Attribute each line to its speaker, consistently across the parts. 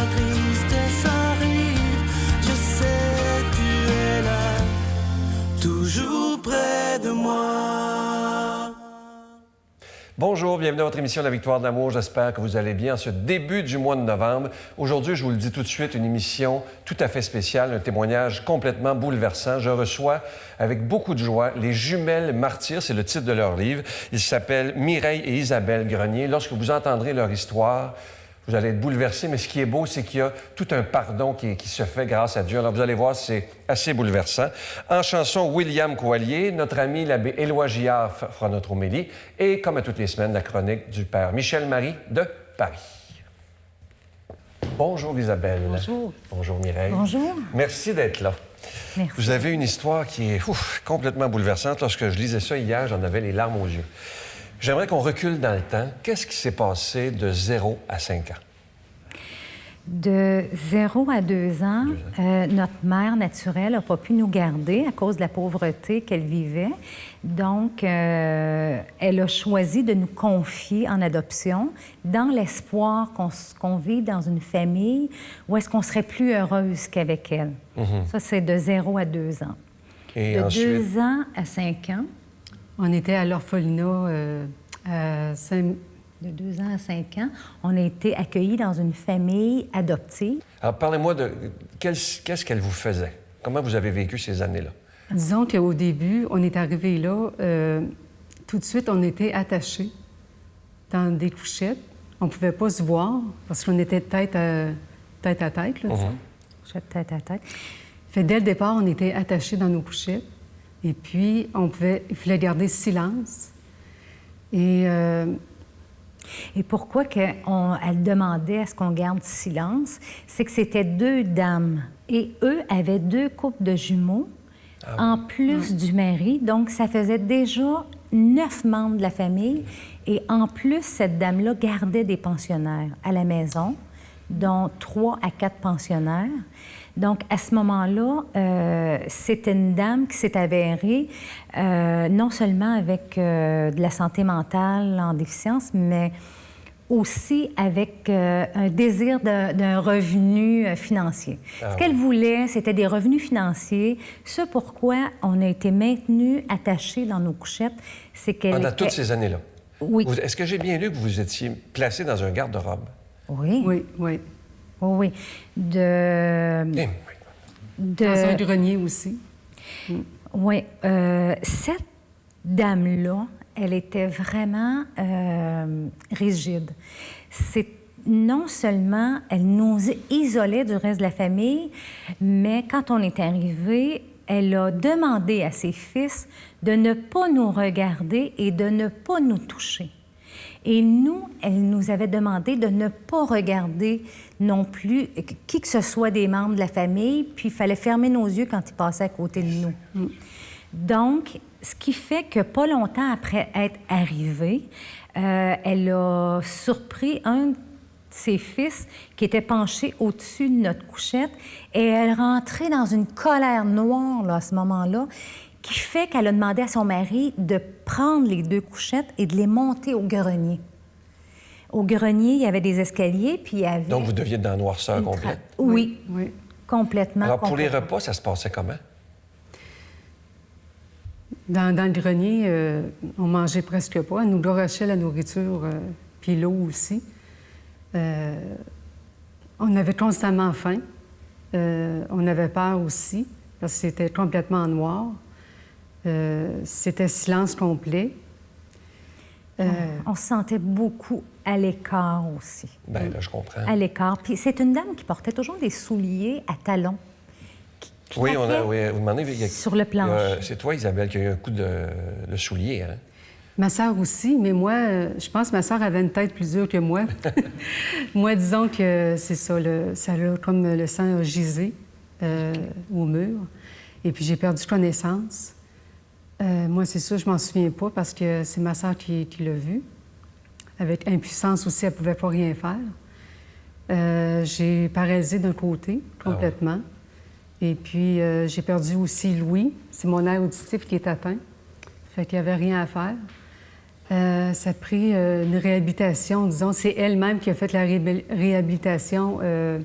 Speaker 1: la tristesse arrive, je sais tu es là, toujours près de moi.
Speaker 2: Bonjour, bienvenue à votre émission La Victoire de l'amour. J'espère que vous allez bien en ce début du mois de novembre. Aujourd'hui, je vous le dis tout de suite, une émission tout à fait spéciale, un témoignage complètement bouleversant. Je reçois avec beaucoup de joie les jumelles martyrs, c'est le titre de leur livre. Ils s'appellent Mireille et Isabelle Grenier. Lorsque vous entendrez leur histoire, vous allez être bouleversés, mais ce qui est beau, c'est qu'il y a tout un pardon qui se fait grâce à Dieu. Alors, vous allez voir, c'est assez bouleversant. En chanson, William Coallier, notre ami l'abbé Éloi Giard fera notre homélie. Et, comme à toutes les semaines, la chronique du père Michel-Marie de Paris. Bonjour, Isabelle.
Speaker 3: Bonjour.
Speaker 2: Bonjour, Mireille.
Speaker 3: Bonjour.
Speaker 2: Merci d'être là.
Speaker 3: Merci.
Speaker 2: Vous avez une histoire qui est complètement bouleversante. Lorsque je lisais ça hier, j'en avais les larmes aux yeux. J'aimerais qu'on recule dans le temps. Qu'est-ce qui s'est passé de 0 à 5 ans?
Speaker 3: De 0 à 2 ans, notre mère naturelle n'a pas pu nous garder à cause de la pauvreté qu'elle vivait. Donc, elle a choisi de nous confier en adoption dans l'espoir qu'on vive dans une famille où est-ce qu'on serait plus heureuse qu'avec elle. Ça, c'est de 0 à 2 ans.
Speaker 2: Et
Speaker 3: de
Speaker 2: ensuite...
Speaker 3: 2 ans à 5 ans...
Speaker 4: On était à l'orphelinat à Saint...
Speaker 3: De 2 ans à 5 ans, on a été accueillis dans une famille adoptive.
Speaker 2: Alors, parlez-moi de... Qu'est-ce qu'elle vous faisait? Comment vous avez vécu ces années-là?
Speaker 4: Disons qu'au début, on est arrivé là, tout de suite, on était attachés dans des couchettes. On ne pouvait pas se voir parce qu'on était tête à tête, là,
Speaker 3: Couchette tête à tête.
Speaker 4: Fait, dès le départ, on était attachés dans nos couchettes. Et puis, il fallait garder silence.
Speaker 3: Et pourquoi elle demandait à ce qu'on garde silence? C'est que c'était 2 dames. Et eux avaient 2 couples de jumeaux, en plus du mari. Donc, ça faisait déjà 9 membres de la famille. Et en plus, cette dame-là gardait des pensionnaires à la maison, dont 3 à 4 pensionnaires. Donc, à ce moment-là, c'était une dame qui s'est avérée non seulement avec de la santé mentale en déficience, mais aussi avec un désir d'un revenu financier. Ce qu'elle voulait, c'était des revenus financiers. Ce pourquoi on a été maintenus, attachés dans nos couchettes, c'est qu'elle
Speaker 2: Pendant toutes ces années-là?
Speaker 3: Oui.
Speaker 2: Est-ce que j'ai bien lu que vous étiez placé dans un garde-robe?
Speaker 3: Oui.
Speaker 4: Oui, oui.
Speaker 3: Oui.
Speaker 4: Dans un grenier aussi.
Speaker 3: Oui. Cette dame-là, elle était vraiment rigide. Non seulement elle nous isolait du reste de la famille, mais quand on est arrivé, elle a demandé à ses fils de ne pas nous regarder et de ne pas nous toucher. Et nous, elle nous avait demandé de ne pas regarder non plus qui que ce soit des membres de la famille, puis il fallait fermer nos yeux quand ils passaient à côté de nous. Donc, ce qui fait que pas longtemps après être arrivée, elle a surpris un de ses fils qui était penché au-dessus de notre couchette et elle rentrait dans une colère noire là, à ce moment-là, qui fait qu'elle a demandé à son mari de prendre les 2 couchettes et de les monter au grenier. Au grenier, il y avait des escaliers, puis il y avait...
Speaker 2: Donc, vous deviez être dans la noirceur complète?
Speaker 3: Oui,
Speaker 4: Oui.
Speaker 3: complètement.
Speaker 2: Alors, pour les repas, ça se passait comment?
Speaker 4: Dans le grenier, on mangeait presque pas. On nous garochait la nourriture, puis l'eau aussi. On avait constamment faim. On avait peur aussi, parce que c'était complètement noir. C'était silence complet.
Speaker 3: On se sentait beaucoup à l'écart aussi.
Speaker 2: Bien, là, je comprends.
Speaker 3: À l'écart. Puis c'est une dame qui portait toujours des souliers à talons. Qui
Speaker 2: Oui,
Speaker 3: claquaient
Speaker 2: vous demandez...
Speaker 3: sur le plancher.
Speaker 2: C'est toi, Isabelle, qui a eu un coup de soulier, hein?
Speaker 4: Ma sœur aussi, mais moi, je pense que ma sœur avait une tête plus dure que moi. Moi, disons que c'est ça, ça a comme le sang a gisé au mur. Et puis j'ai perdu connaissance. Moi, c'est ça, je m'en souviens pas parce que c'est ma sœur qui l'a vu. Avec impuissance aussi, elle pouvait pas rien faire. J'ai paralysé d'un côté, complètement. Et puis, j'ai perdu aussi l'ouïe. C'est mon nerf auditif qui est atteint. Fait qu'il n'y avait rien à faire. Ça a pris une réhabilitation, disons. C'est elle-même qui a fait la réhabilitation de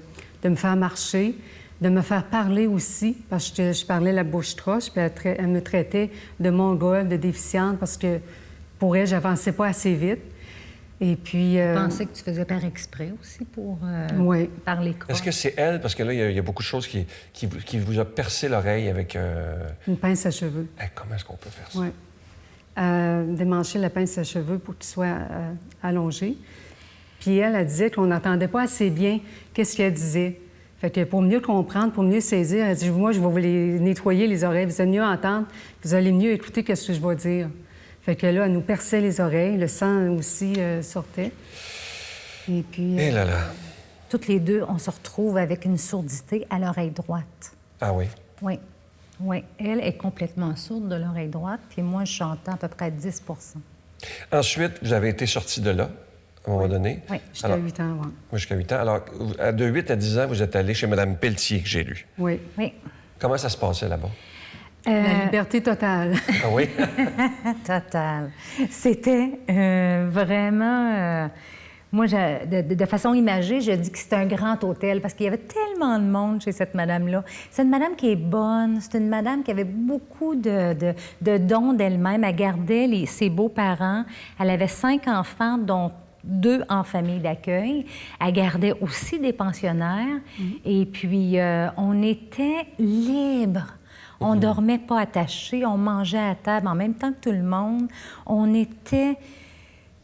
Speaker 4: me faire marcher, de me faire parler aussi, parce que je parlais la bouche croche, puis elle me traitait de mongole, de déficiente, parce que pour elle, j'avançais pas assez vite. Et puis...
Speaker 3: Je pensais que tu faisais par exprès aussi pour
Speaker 4: oui.
Speaker 3: parler croche.
Speaker 2: Est-ce que c'est elle? Parce que là, il y a beaucoup de choses qui vous a percé l'oreille avec...
Speaker 4: Une pince à cheveux.
Speaker 2: Comment est-ce qu'on peut faire ça?
Speaker 4: Oui. Démancher la pince à cheveux pour qu'il soit allongé. Puis elle disait qu'on n'entendait pas assez bien qu'est-ce qu'elle disait. Fait que pour mieux comprendre, pour mieux saisir, elle dit « Moi, je vais vous les nettoyer les oreilles. Vous allez mieux entendre, vous allez mieux écouter qu'est-ce que je vais dire. » Fait que là, elle nous perçait les oreilles. Le sang aussi sortait. Et puis...
Speaker 2: Eh là là!
Speaker 3: Toutes les deux, on se retrouve avec une sourdité à l'oreille droite.
Speaker 2: Ah oui?
Speaker 3: Oui. Oui. Elle est complètement sourde de l'oreille droite, puis moi, je chante à peu près 10
Speaker 2: Ensuite, vous avez été sorti de là, à un moment donné.
Speaker 3: Oui.
Speaker 4: Jusqu'à 8 ans, oui.
Speaker 2: Oui, jusqu'à 8 ans. Alors, de 8 à 10 ans, vous êtes allé chez Mme Pelletier, que j'ai lu.
Speaker 4: Oui.
Speaker 3: Oui.
Speaker 2: Comment ça se passait là-bas?
Speaker 4: La liberté totale.
Speaker 2: Ah oui?
Speaker 3: Total. C'était vraiment... moi, de façon imagée, je dis que c'est un grand hôtel parce qu'il y avait tellement de monde chez cette madame-là. C'est une madame qui est bonne. C'est une madame qui avait beaucoup de dons d'elle-même. Elle gardait ses beaux-parents. Elle avait 5 enfants, dont 2 en famille d'accueil. Elle gardait aussi des pensionnaires. Et puis, on était libres. On ne dormait pas attaché, on mangeait à table en même temps que tout le monde. On était...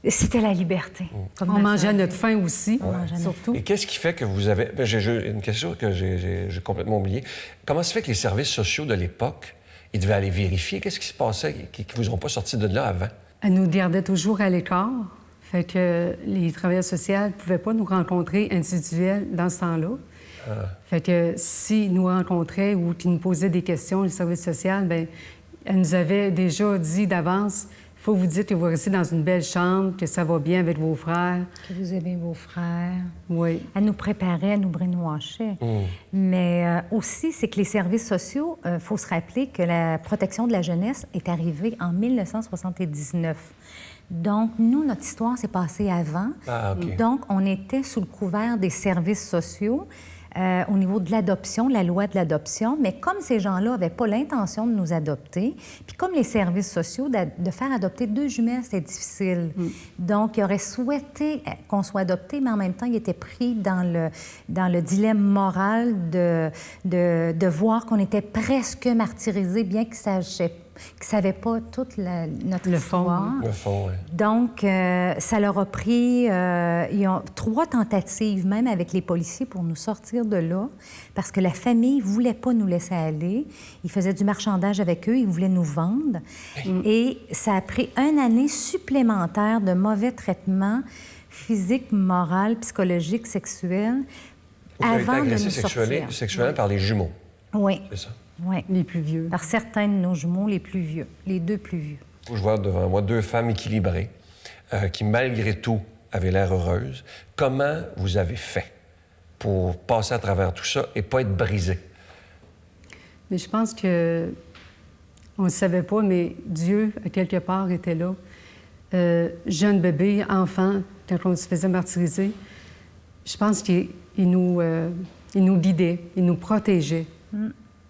Speaker 3: C'était la liberté.
Speaker 4: On mangeait à notre faim aussi, surtout.
Speaker 2: Et qu'est-ce qui fait que vous avez... J'ai une question que j'ai complètement oubliée. Comment se fait que les services sociaux de l'époque, ils devaient aller vérifier? Qu'est-ce qui se passait qui ne vous ont pas sorti de là avant?
Speaker 4: Elle nous gardait toujours à l'écart. Fait que les travailleurs sociaux ne pouvaient pas nous rencontrer individuels dans ce temps-là. Fait que s'ils nous rencontraient ou qu'ils nous posaient des questions, le service social, bien, elle nous avait déjà dit d'avance, il faut vous dire que vous restez dans une belle chambre, que ça va bien avec vos frères.
Speaker 3: Que vous aimez vos frères.
Speaker 4: Oui.
Speaker 3: Elle nous préparait, elle nous brainwashait. Mais aussi, c'est que les services sociaux, il faut se rappeler que la protection de la jeunesse est arrivée en 1979. Donc, nous, notre histoire s'est passée avant.
Speaker 2: Ah, OK.
Speaker 3: Donc, on était sous le couvert des services sociaux. Au niveau de l'adoption, la loi de l'adoption, mais comme ces gens-là n'avaient pas l'intention de nous adopter, puis comme les services sociaux, de faire adopter 2 jumelles, c'était difficile. Donc, ils auraient souhaité qu'on soit adopté, mais en même temps, ils étaient pris dans le dilemme moral de voir qu'on était presque martyrisés, bien qu'ils ne savaient pas toute notre histoire.
Speaker 2: Le fond, oui.
Speaker 3: Donc, ça leur a pris... ils ont 3 tentatives, même avec les policiers, pour nous sortir de là, parce que la famille ne voulait pas nous laisser aller. Ils faisaient du marchandage avec eux, ils voulaient nous vendre. Et ça a pris 1 année supplémentaire de mauvais traitements physiques, moraux, psychologiques, sexuels,
Speaker 2: Vous avez été
Speaker 3: avant de nous
Speaker 2: agressé
Speaker 3: sortir.
Speaker 2: sexuellement par les jumeaux.
Speaker 3: Oui.
Speaker 2: C'est ça?
Speaker 3: Oui.
Speaker 4: Les plus vieux.
Speaker 3: Par certains de nos jumeaux, les plus vieux, les 2 plus vieux.
Speaker 2: Je vois devant moi 2 femmes équilibrées qui, malgré tout, avaient l'air heureuses. Comment vous avez fait pour passer à travers tout ça et pas être brisé?
Speaker 4: Mais je pense que on ne le savait pas, mais Dieu, à quelque part, était là. Jeune bébé, enfant, quand on se faisait martyriser, je pense qu'il nous guidait, il nous protégeait.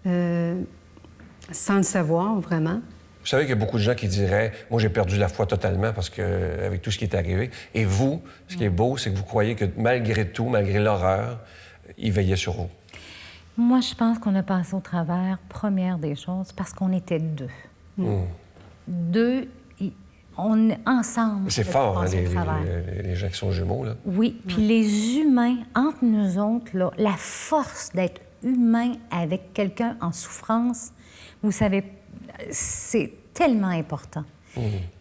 Speaker 4: Sans le savoir, vraiment.
Speaker 2: Vous savez qu'il y a beaucoup de gens qui diraient « Moi, j'ai perdu la foi totalement parce que avec tout ce qui est arrivé. » Et vous, ce qui est beau, c'est que vous croyez que malgré tout, malgré l'horreur, il veillait sur vous.
Speaker 3: Moi, je pense qu'on a passé au travers, première des choses, parce qu'on était 2. 2, on est ensemble.
Speaker 2: C'est fort, hein,
Speaker 3: au
Speaker 2: les gens qui sont jumeaux, là.
Speaker 3: Oui, puis les humains, entre nous autres, là, la force d'être humain avec quelqu'un en souffrance, vous savez, c'est tellement important.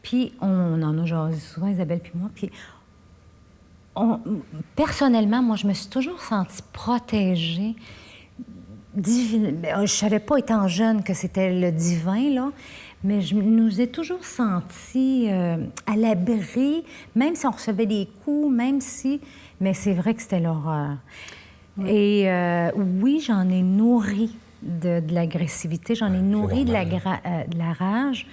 Speaker 3: Puis on en a jasé souvent, Isabelle puis moi, puis personnellement, moi, je me suis toujours sentie protégée. Je ne savais pas, étant jeune, que c'était le divin, là, mais je nous ai toujours sentis à l'abri, même si on recevait des coups, même si... Mais c'est vrai que c'était l'horreur. Et oui, j'en ai nourri de l'agressivité, j'en ai nourri de la rage,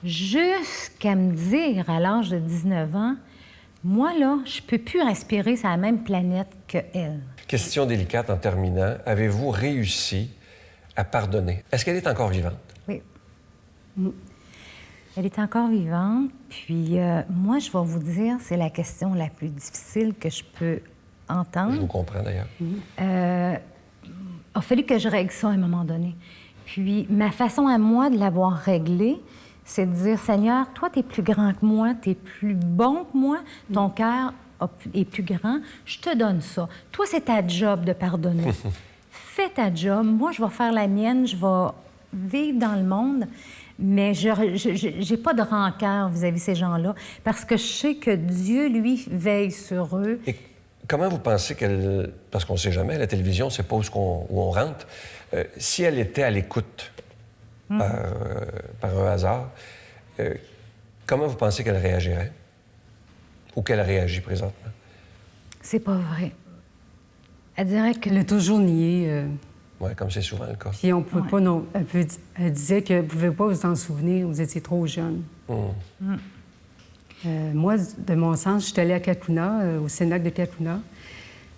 Speaker 3: jusqu'à me dire, à l'âge de 19 ans, moi, là, je peux plus respirer sur la même planète qu'elle.
Speaker 2: Question délicate en terminant. Avez-vous réussi à pardonner? Est-ce qu'elle est encore vivante?
Speaker 3: Oui. Elle est encore vivante. Puis moi, je vais vous dire, c'est la question la plus difficile que je peux entendre.
Speaker 2: Je vous comprends, d'ailleurs.
Speaker 3: Il a fallu que je règle ça à un moment donné. Puis ma façon à moi de l'avoir réglé, c'est de dire, Seigneur, toi, tu es plus grand que moi, tu es plus bon que moi, ton cœur est plus grand, je te donne ça. Toi, c'est ta job de pardonner. Fais ta job, moi, je vais faire la mienne, je vais vivre dans le monde, mais je n'ai pas de rancœur vis-à-vis de ces gens-là, parce que je sais que Dieu, lui, veille sur eux.
Speaker 2: Et comment vous pensez qu'elle... Parce qu'on ne sait jamais, la télévision, c'est pas où on rentre. Si elle était à l'écoute par un hasard, comment vous pensez qu'elle réagirait? Ou qu'elle réagit présentement?
Speaker 3: C'est pas vrai. Elle dirait que...
Speaker 4: Elle a toujours nié.
Speaker 2: Oui, comme c'est souvent le cas.
Speaker 4: Puis on pouvait pas... Non, elle disait que vous ne pouvez pas vous en souvenir, vous étiez trop jeune. Moi, de mon sens, je suis allée à Cacouna, au Cénacle de Cacouna.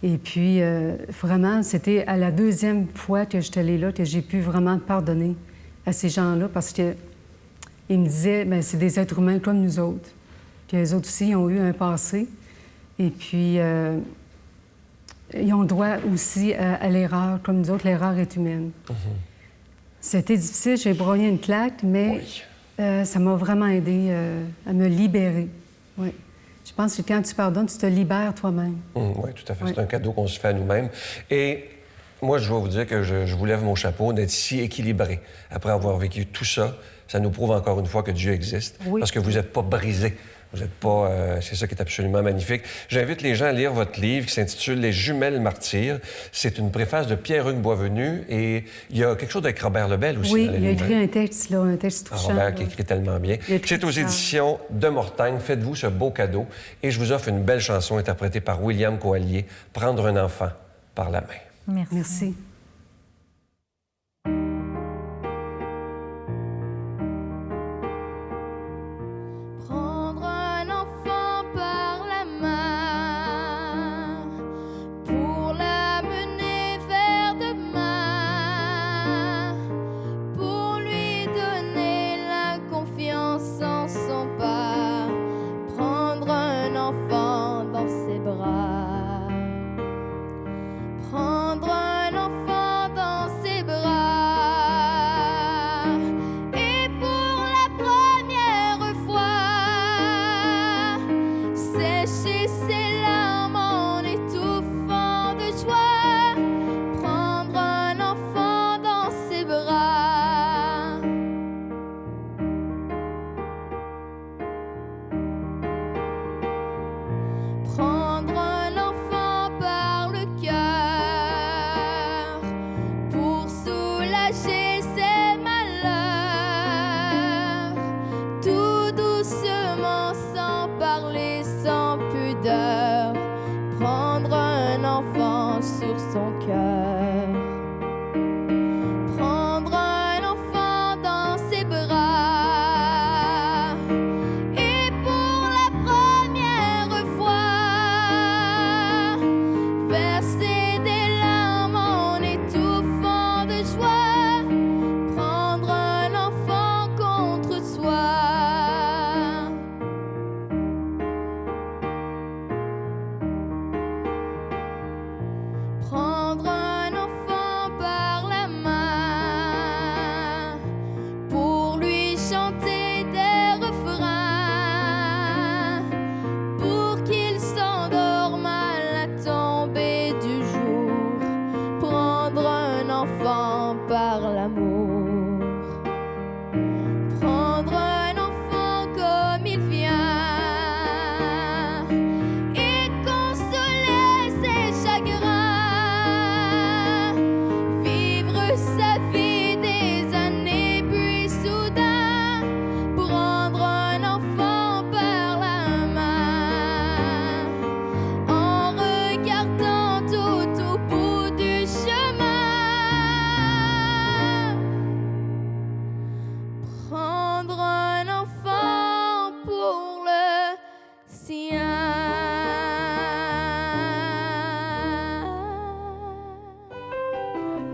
Speaker 4: Et puis, vraiment, c'était à la deuxième fois que je suis allée là que j'ai pu vraiment pardonner à ces gens-là parce qu'ils me disaient, bien, c'est des êtres humains comme nous autres. Puis eux autres aussi ont eu un passé. Et puis, ils ont droit aussi à l'erreur, comme nous autres, l'erreur est humaine. C'était difficile, j'ai broyé une claque, mais ça m'a vraiment aidé à me libérer. Oui. Je pense que quand tu pardonnes, tu te libères toi-même.
Speaker 2: Oui, tout à fait. C'est un cadeau qu'on se fait à nous-mêmes. Et moi, je dois vous dire que je vous lève mon chapeau d'être si équilibré. Après avoir vécu tout ça, ça nous prouve encore une fois que Dieu existe. Oui. Parce que vous n'êtes pas brisé. Vous n'êtes pas... c'est ça qui est absolument magnifique. J'invite les gens à lire votre livre qui s'intitule « Les jumelles martyrs ». C'est une préface de Pierre-Hugues Boisvenu et il y a quelque chose avec Robert Lebel aussi.
Speaker 4: Oui, il a écrit un texte, là, un texte touchant.
Speaker 2: Robert qui écrit tellement bien. C'est aux éditions de Mortagne. Faites-vous ce beau cadeau et je vous offre une belle chanson interprétée par William Coallier, « Prendre un enfant par la main ».
Speaker 3: Merci.
Speaker 4: Merci.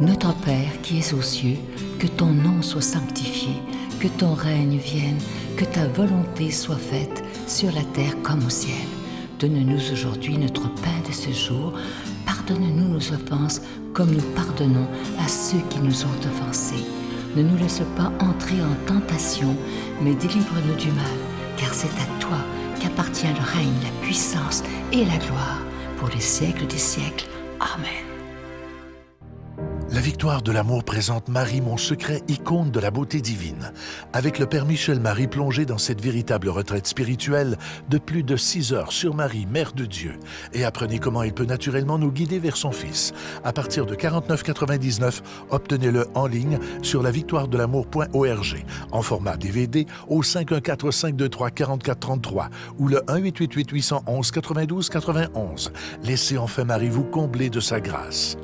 Speaker 5: Notre Père qui es aux cieux, que ton nom soit sanctifié, que ton règne vienne, que ta volonté soit faite sur la terre comme au ciel. Donne-nous aujourd'hui notre pain de ce jour. Pardonne-nous nos offenses comme nous pardonnons à ceux qui nous ont offensés. Ne nous laisse pas entrer en tentation, mais délivre-nous du mal, car c'est à toi qu'appartient le règne, la puissance et la gloire pour les siècles des siècles. Amen.
Speaker 6: La victoire de l'amour présente Marie, mon secret, icône de la beauté divine. Avec le Père Michel Marie plongé dans cette véritable retraite spirituelle de plus de 6 heures sur Marie, Mère de Dieu. Et apprenez comment il peut naturellement nous guider vers son Fils. À partir de 49,99, obtenez-le en ligne sur lavictoiredelamour.org en format DVD au 514-523-4433 ou le 1-888-811-92-91. Laissez enfin Marie vous combler de sa grâce.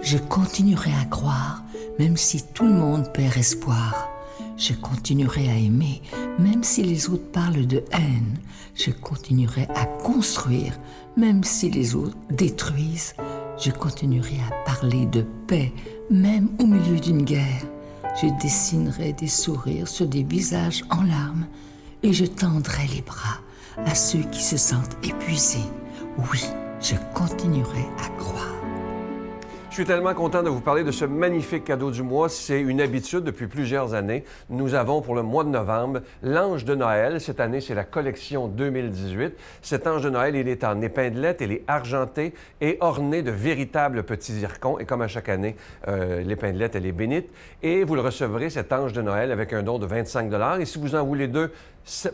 Speaker 5: Je continuerai à croire, même si tout le monde perd espoir. Je continuerai à aimer, même si les autres parlent de haine. Je continuerai à construire, même si les autres détruisent. Je continuerai à parler de paix, même au milieu d'une guerre. Je dessinerai des sourires sur des visages en larmes et je tendrai les bras à ceux qui se sentent épuisés. Oui, je continuerai à croire.
Speaker 2: Je suis tellement content de vous parler de ce magnifique cadeau du mois. C'est une habitude depuis plusieurs années. Nous avons pour le mois de novembre l'Ange de Noël. Cette année, c'est la collection 2018. Cet Ange de Noël, il est en épinglette, il est argenté et orné de véritables petits zircons. Et comme à chaque année, l'épinglette, elle est bénite. Et vous le recevrez, cet Ange de Noël, avec un don de 25 $. Et si vous en voulez deux,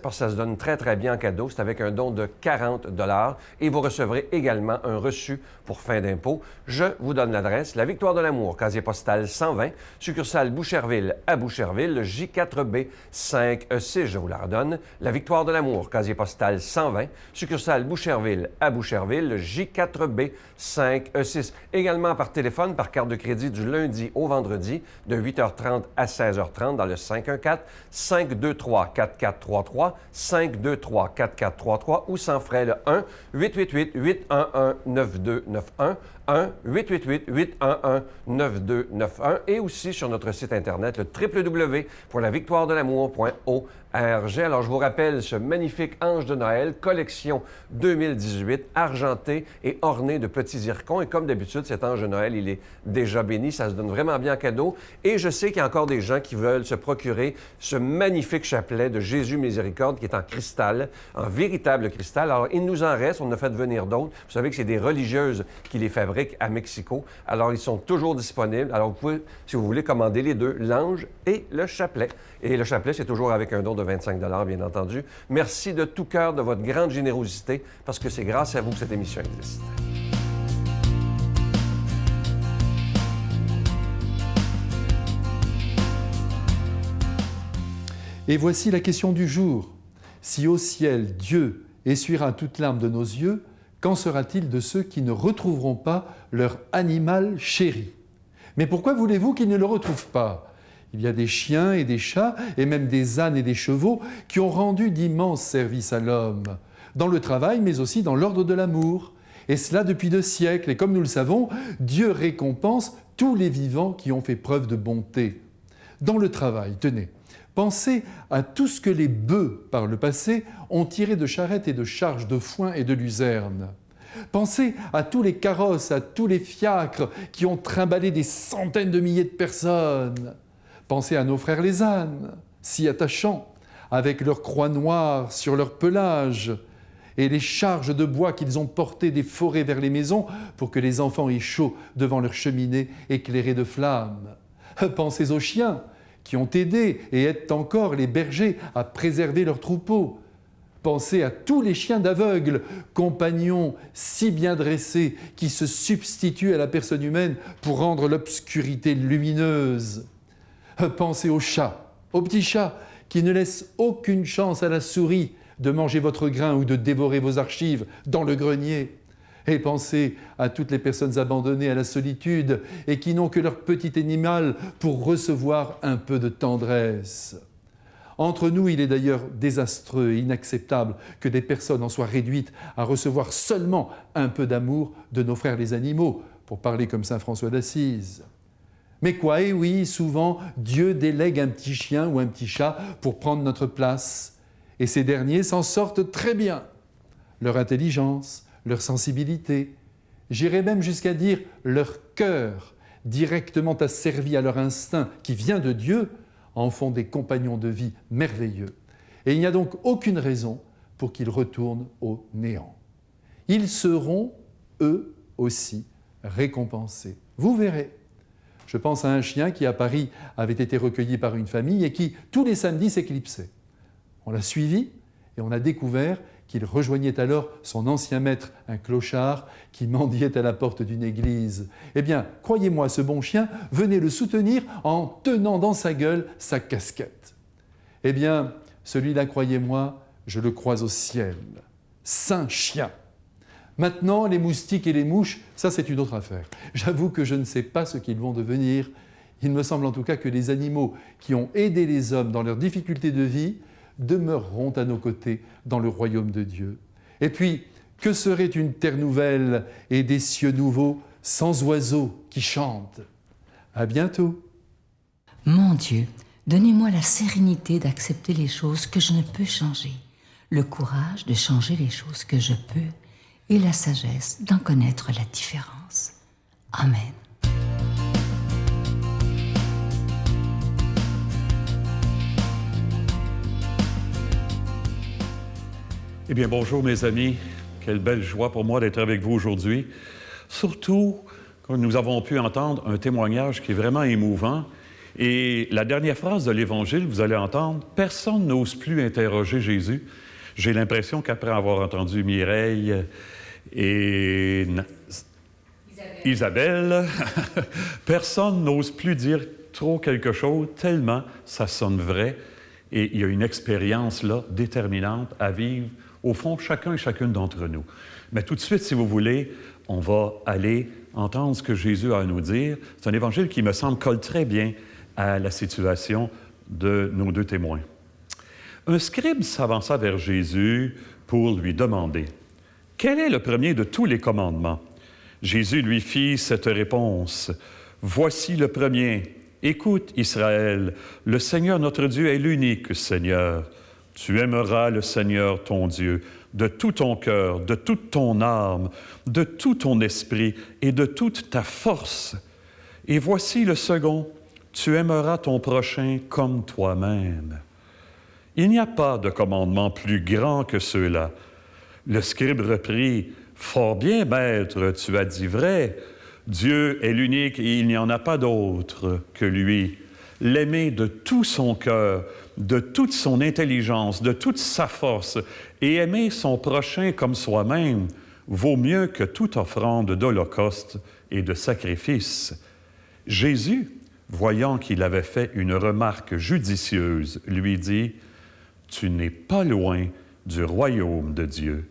Speaker 2: parce que ça se donne très, très bien en cadeau. C'est avec un don de 40 $. Et vous recevrez également un reçu pour fin d'impôt. Je vous donne l'adresse. La Victoire de l'Amour, casier postal 120, succursale Boucherville à Boucherville, J4B 5E6. Je vous la redonne. La Victoire de l'Amour, casier postal 120, succursale Boucherville à Boucherville, J4B 5E6. Également par téléphone, par carte de crédit du lundi au vendredi, de 8h30 à 16h30 dans le 514-523-4433. 523-4433 ou sans frais le 1-888-811-9291, 1-888-811-9291 et aussi sur notre site Internet, le www.lavictoiredelamour.org. Alors, je vous rappelle ce magnifique Ange de Noël, collection 2018, argenté et orné de petits zircons. Et comme d'habitude, cet Ange de Noël, il est déjà béni. Ça se donne vraiment bien en cadeau. Et je sais qu'il y a encore des gens qui veulent se procurer ce magnifique chapelet de Jésus Miséricorde qui est en cristal, en véritable cristal. Alors, il nous en reste. On en a fait venir d'autres. Vous savez que c'est des religieuses qui les fabriquent à Mexico. Alors, ils sont toujours disponibles. Alors, vous pouvez, si vous voulez, commander les deux, l'ange et le chapelet. Et le chapelet, c'est toujours avec un don de 25 $, bien entendu. Merci de tout cœur de votre grande générosité, parce que c'est grâce à vous que cette émission existe.
Speaker 7: Et voici la question du jour. Si au ciel, Dieu essuiera toute larme de nos yeux, qu'en sera-t-il de ceux qui ne retrouveront pas leur animal chéri? Mais pourquoi voulez-vous qu'ils ne le retrouvent pas? Il y a des chiens et des chats, et même des ânes et des chevaux, qui ont rendu d'immenses services à l'homme, dans le travail, mais aussi dans l'ordre de l'amour. Et cela depuis 2 siècles. Et comme nous le savons, Dieu récompense tous les vivants qui ont fait preuve de bonté. Dans le travail, tenez, pensez à tout ce que les bœufs, par le passé, ont tiré de charrettes et de charges de foin et de luzerne. Pensez à tous les carrosses, à tous les fiacres qui ont trimballé des centaines de milliers de personnes. Pensez à nos frères les ânes, si attachants, avec leurs croix noires sur leur pelage et les charges de bois qu'ils ont portées des forêts vers les maisons pour que les enfants aient chaud devant leur cheminée éclairée de flammes. Pensez aux chiens qui ont aidé et aident encore les bergers à préserver leurs troupeaux. Pensez à tous les chiens d'aveugles, compagnons si bien dressés qui se substituent à la personne humaine pour rendre l'obscurité lumineuse. Pensez aux chats, aux petits chats qui ne laissent aucune chance à la souris de manger votre grain ou de dévorer vos archives dans le grenier. Et pensez à toutes les personnes abandonnées à la solitude et qui n'ont que leur petit animal pour recevoir un peu de tendresse. Entre nous, il est d'ailleurs désastreux et inacceptable que des personnes en soient réduites à recevoir seulement un peu d'amour de nos frères les animaux, pour parler comme saint François d'Assise. Mais quoi, eh oui, souvent, Dieu délègue un petit chien ou un petit chat pour prendre notre place. Et ces derniers s'en sortent très bien. Leur intelligence, leur sensibilité, j'irais même jusqu'à dire leur cœur, directement asservi à leur instinct qui vient de Dieu, en font des compagnons de vie merveilleux. Et il n'y a donc aucune raison pour qu'ils retournent au néant. Ils seront, eux aussi, récompensés. Vous verrez. Je pense à un chien qui, à Paris, avait été recueilli par une famille et qui, tous les samedis, s'éclipsait. On l'a suivi et on a découvert qu'il rejoignait alors son ancien maître, un clochard, qui mendiait à la porte d'une église. Eh bien, croyez-moi, ce bon chien venait le soutenir en tenant dans sa gueule sa casquette. Eh bien, celui-là, croyez-moi, je le crois au ciel. Saint chien. Maintenant, les moustiques et les mouches, ça c'est une autre affaire. J'avoue que je ne sais pas ce qu'ils vont devenir. Il me semble en tout cas que les animaux qui ont aidé les hommes dans leurs difficultés de vie demeureront à nos côtés dans le royaume de Dieu. Et puis, que serait une terre nouvelle et des cieux nouveaux sans oiseaux qui chantent? À bientôt.
Speaker 5: Mon Dieu, donnez-moi la sérénité d'accepter les choses que je ne peux changer, le courage de changer les choses que je peux et la sagesse d'en connaître la différence. Amen.
Speaker 8: Eh bien, bonjour mes amis. Quelle belle joie pour moi d'être avec vous aujourd'hui. Surtout quand nous avons pu entendre un témoignage qui est vraiment émouvant. Et la dernière phrase de l'Évangile, vous allez entendre, « Personne n'ose plus interroger Jésus ». J'ai l'impression qu'après avoir entendu Mireille et Isabelle, personne n'ose plus dire trop quelque chose, tellement ça sonne vrai. Et il y a une expérience là déterminante à vivre au fond, chacun et chacune d'entre nous. Mais tout de suite, si vous voulez, on va aller entendre ce que Jésus a à nous dire. C'est un évangile qui me semble colle très bien à la situation de nos deux témoins. Un scribe s'avança vers Jésus pour lui demander « Quel est le premier de tous les commandements? » Jésus lui fit cette réponse « Voici le premier. Écoute, Israël, le Seigneur notre Dieu est l'unique Seigneur. Tu aimeras le Seigneur ton Dieu de tout ton cœur, de toute ton âme, de tout ton esprit et de toute ta force. Et voici le second, tu aimeras ton prochain comme toi-même. Il n'y a pas de commandement plus grand que ceux-là. » Le scribe reprit, « Fort bien, maître, tu as dit vrai. Dieu est l'unique et il n'y en a pas d'autre que lui. L'aimer de tout son cœur, de toute son intelligence, de toute sa force, et aimer son prochain comme soi-même, vaut mieux que toute offrande d'holocauste et de sacrifice. » Jésus, voyant qu'il avait fait une remarque judicieuse, lui dit, « Tu n'es pas loin du royaume de Dieu. »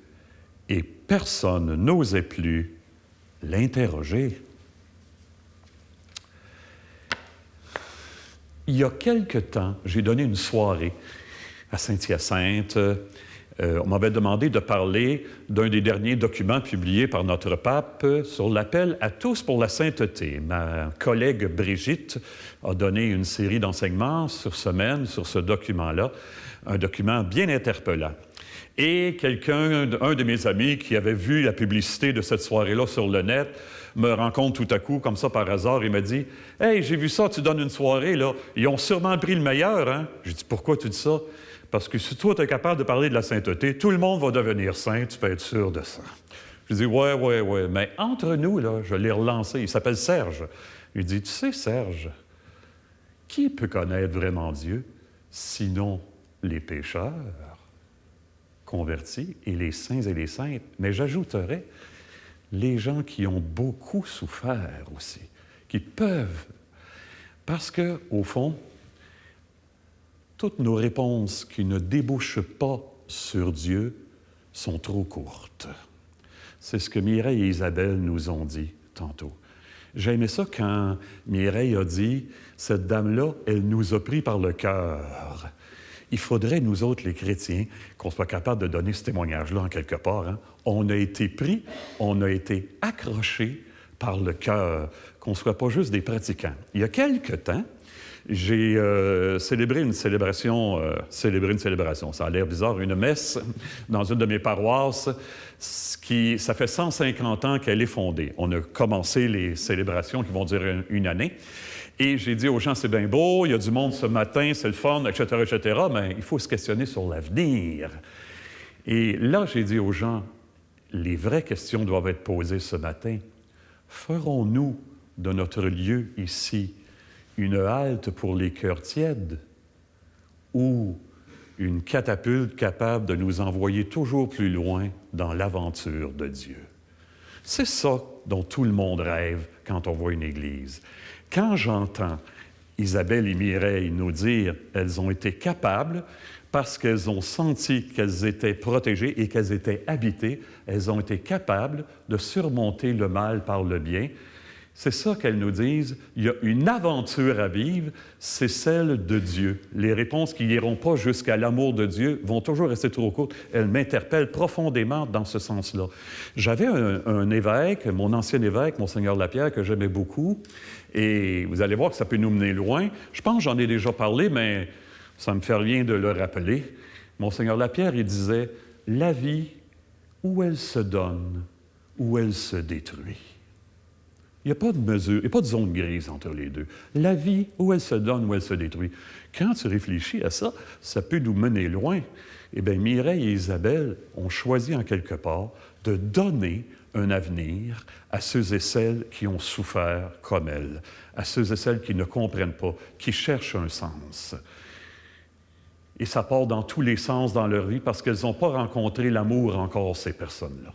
Speaker 8: Et personne n'osait plus l'interroger. Il y a quelque temps, j'ai donné une soirée à Saint-Hyacinthe. On m'avait demandé de parler d'un des derniers documents publiés par notre pape sur l'appel à tous pour la sainteté. Ma collègue Brigitte a donné une série d'enseignements sur semaine sur ce document-là, un document bien interpellant. Et quelqu'un, un de mes amis qui avait vu la publicité de cette soirée-là sur le net, me rencontre tout à coup, comme ça par hasard, et me dit « Hey, j'ai vu ça, tu donnes une soirée, là. Ils ont sûrement pris le meilleur, hein? » J'ai dit « Pourquoi tu dis ça? » Parce que si toi, tu es capable de parler de la sainteté, tout le monde va devenir saint, tu peux être sûr de ça. Je dis « Ouais. Mais entre nous, là, je l'ai relancé. Il s'appelle Serge. » Il dit « Tu sais, Serge, qui peut connaître vraiment Dieu, sinon les pécheurs convertis et les saints et les saintes? Mais j'ajouterais les gens qui ont beaucoup souffert aussi, qui peuvent. Parce que, au fond, toutes nos réponses qui ne débouchent pas sur Dieu sont trop courtes. C'est ce que Mireille et Isabelle nous ont dit tantôt. J'ai aimé ça quand Mireille a dit « Cette dame-là, elle nous a pris par le cœur. » il faudrait, nous autres, les chrétiens, qu'on soit capable de donner ce témoignage-là en quelque part. Hein. On a été pris, on a été accrochés par le cœur, qu'on ne soit pas juste des pratiquants. Il y a quelque temps, j'ai célébré une célébration, ça a l'air bizarre, une messe dans une de mes paroisses, ça fait 150 ans qu'elle est fondée. On a commencé les célébrations qui vont durer une année. Et j'ai dit aux gens, c'est bien beau, il y a du monde ce matin, c'est le fun, etc., mais il faut se questionner sur l'avenir. Et là, j'ai dit aux gens, les vraies questions doivent être posées ce matin. Ferons-nous de notre lieu ici une halte pour les cœurs tièdes ou une catapulte capable de nous envoyer toujours plus loin dans l'aventure de Dieu? C'est ça dont tout le monde rêve quand on voit une Église. Quand j'entends Isabelle et Mireille nous dire qu'elles ont été capables, parce qu'elles ont senti qu'elles étaient protégées et qu'elles étaient habitées, elles ont été capables de surmonter le mal par le bien. C'est ça qu'elles nous disent. Il y a une aventure à vivre, c'est celle de Dieu. Les réponses qui n'iront pas jusqu'à l'amour de Dieu vont toujours rester trop courtes. Elles m'interpellent profondément dans ce sens-là. J'avais un évêque, mon ancien évêque, Monseigneur Lapierre, que j'aimais beaucoup, et vous allez voir que ça peut nous mener loin. Je pense que j'en ai déjà parlé, mais ça ne me fait rien de le rappeler. Monseigneur Lapierre, il disait « La vie, où elle se donne, où elle se détruit. » Il n'y a pas de mesure, il n'y a pas de zone grise entre les deux. La vie, où elle se donne, où elle se détruit. Quand tu réfléchis à ça, ça peut nous mener loin. Eh bien, Mireille et Isabelle ont choisi en quelque part de donner un avenir à ceux et celles qui ont souffert comme elles, à ceux et celles qui ne comprennent pas, qui cherchent un sens. Et ça part dans tous les sens dans leur vie parce qu'elles n'ont pas rencontré l'amour encore, ces personnes-là.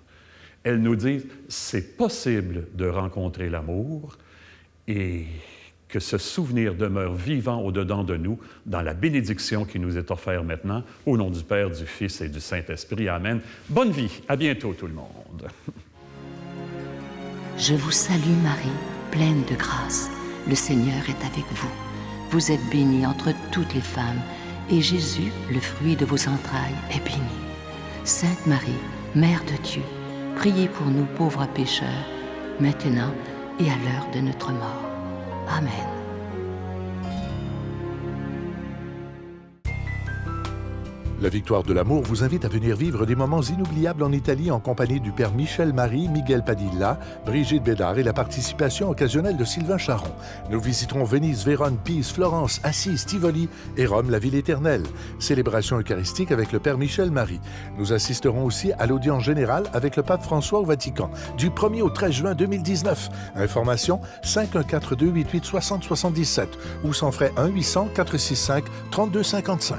Speaker 8: Elles nous disent, c'est possible de rencontrer l'amour et que ce souvenir demeure vivant au-dedans de nous dans la bénédiction qui nous est offerte maintenant, au nom du Père, du Fils et du Saint-Esprit. Amen. Bonne vie. À bientôt, tout le monde.
Speaker 5: Je vous salue Marie, pleine de grâce. Le Seigneur est avec vous. Vous êtes bénie entre toutes les femmes, et Jésus, le fruit de vos entrailles, est béni. Sainte Marie, Mère de Dieu, priez pour nous pauvres pécheurs, maintenant et à l'heure de notre mort. Amen.
Speaker 6: La Victoire de l'amour vous invite à venir vivre des moments inoubliables en Italie en compagnie du Père Michel Marie, Miguel Padilla, Brigitte Bédard et la participation occasionnelle de Sylvain Charon. Nous visiterons Venise, Vérone, Pise, Florence, Assise, Tivoli et Rome, la ville éternelle. Célébration eucharistique avec le Père Michel Marie. Nous assisterons aussi à l'audience générale avec le Pape François au Vatican du 1er au 13 juin 2019. Information 514-288-6077 ou sans frais 1-800-465-3255.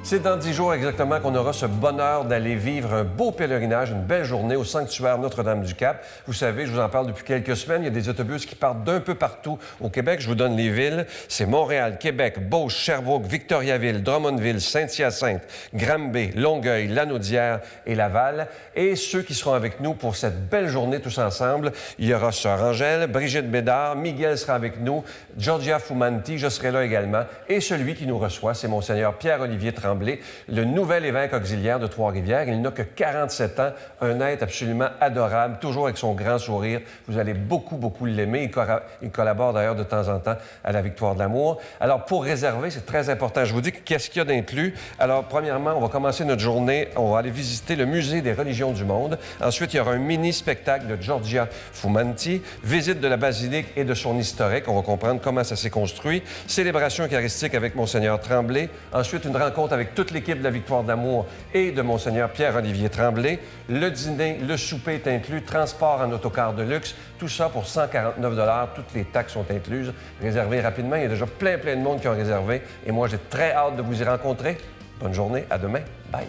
Speaker 2: C'est dans 10 jours exactement qu'on aura ce bonheur d'aller vivre un beau pèlerinage, une belle journée au sanctuaire Notre-Dame-du-Cap. Vous savez, je vous en parle depuis quelques semaines, il y a des autobus qui partent d'un peu partout au Québec. Je vous donne les villes. C'est Montréal, Québec, Beauce, Sherbrooke, Victoriaville, Drummondville, Saint-Hyacinthe, Granby, Longueuil, Lanaudière et Laval. Et ceux qui seront avec nous pour cette belle journée tous ensemble, il y aura Sœur Angèle, Brigitte Bédard, Miguel sera avec nous, Giorgia Fumanti, je serai là également. Et celui qui nous reçoit, c'est Monseigneur Pierre-Olivier Tremblay, le nouvel évêque auxiliaire de Trois-Rivières. Il n'a que 47 ans, un être absolument adorable, toujours avec son grand sourire. Vous allez beaucoup, beaucoup l'aimer. Il collabore d'ailleurs de temps en temps à la Victoire de l'amour. Alors, pour réserver, c'est très important. Je vous dis qu'est-ce qu'il y a d'inclus. Alors, premièrement, on va commencer notre journée. On va aller visiter le Musée des religions du monde. Ensuite, il y aura un mini-spectacle de Giorgia Fumanti, visite de la basilique et de son historique. On va comprendre comment ça s'est construit. Célébration eucharistique avec Monseigneur Tremblay. Ensuite, une rencontre avec toute l'équipe de la Victoire de l'amour et de Monseigneur Pierre-Olivier Tremblay. Le dîner, le souper est inclus, transport en autocar de luxe, tout ça pour 149 $. Toutes les taxes sont incluses. Réservez rapidement. Il y a déjà plein de monde qui ont réservé. Et moi, j'ai très hâte de vous y rencontrer. Bonne journée. À demain. Bye.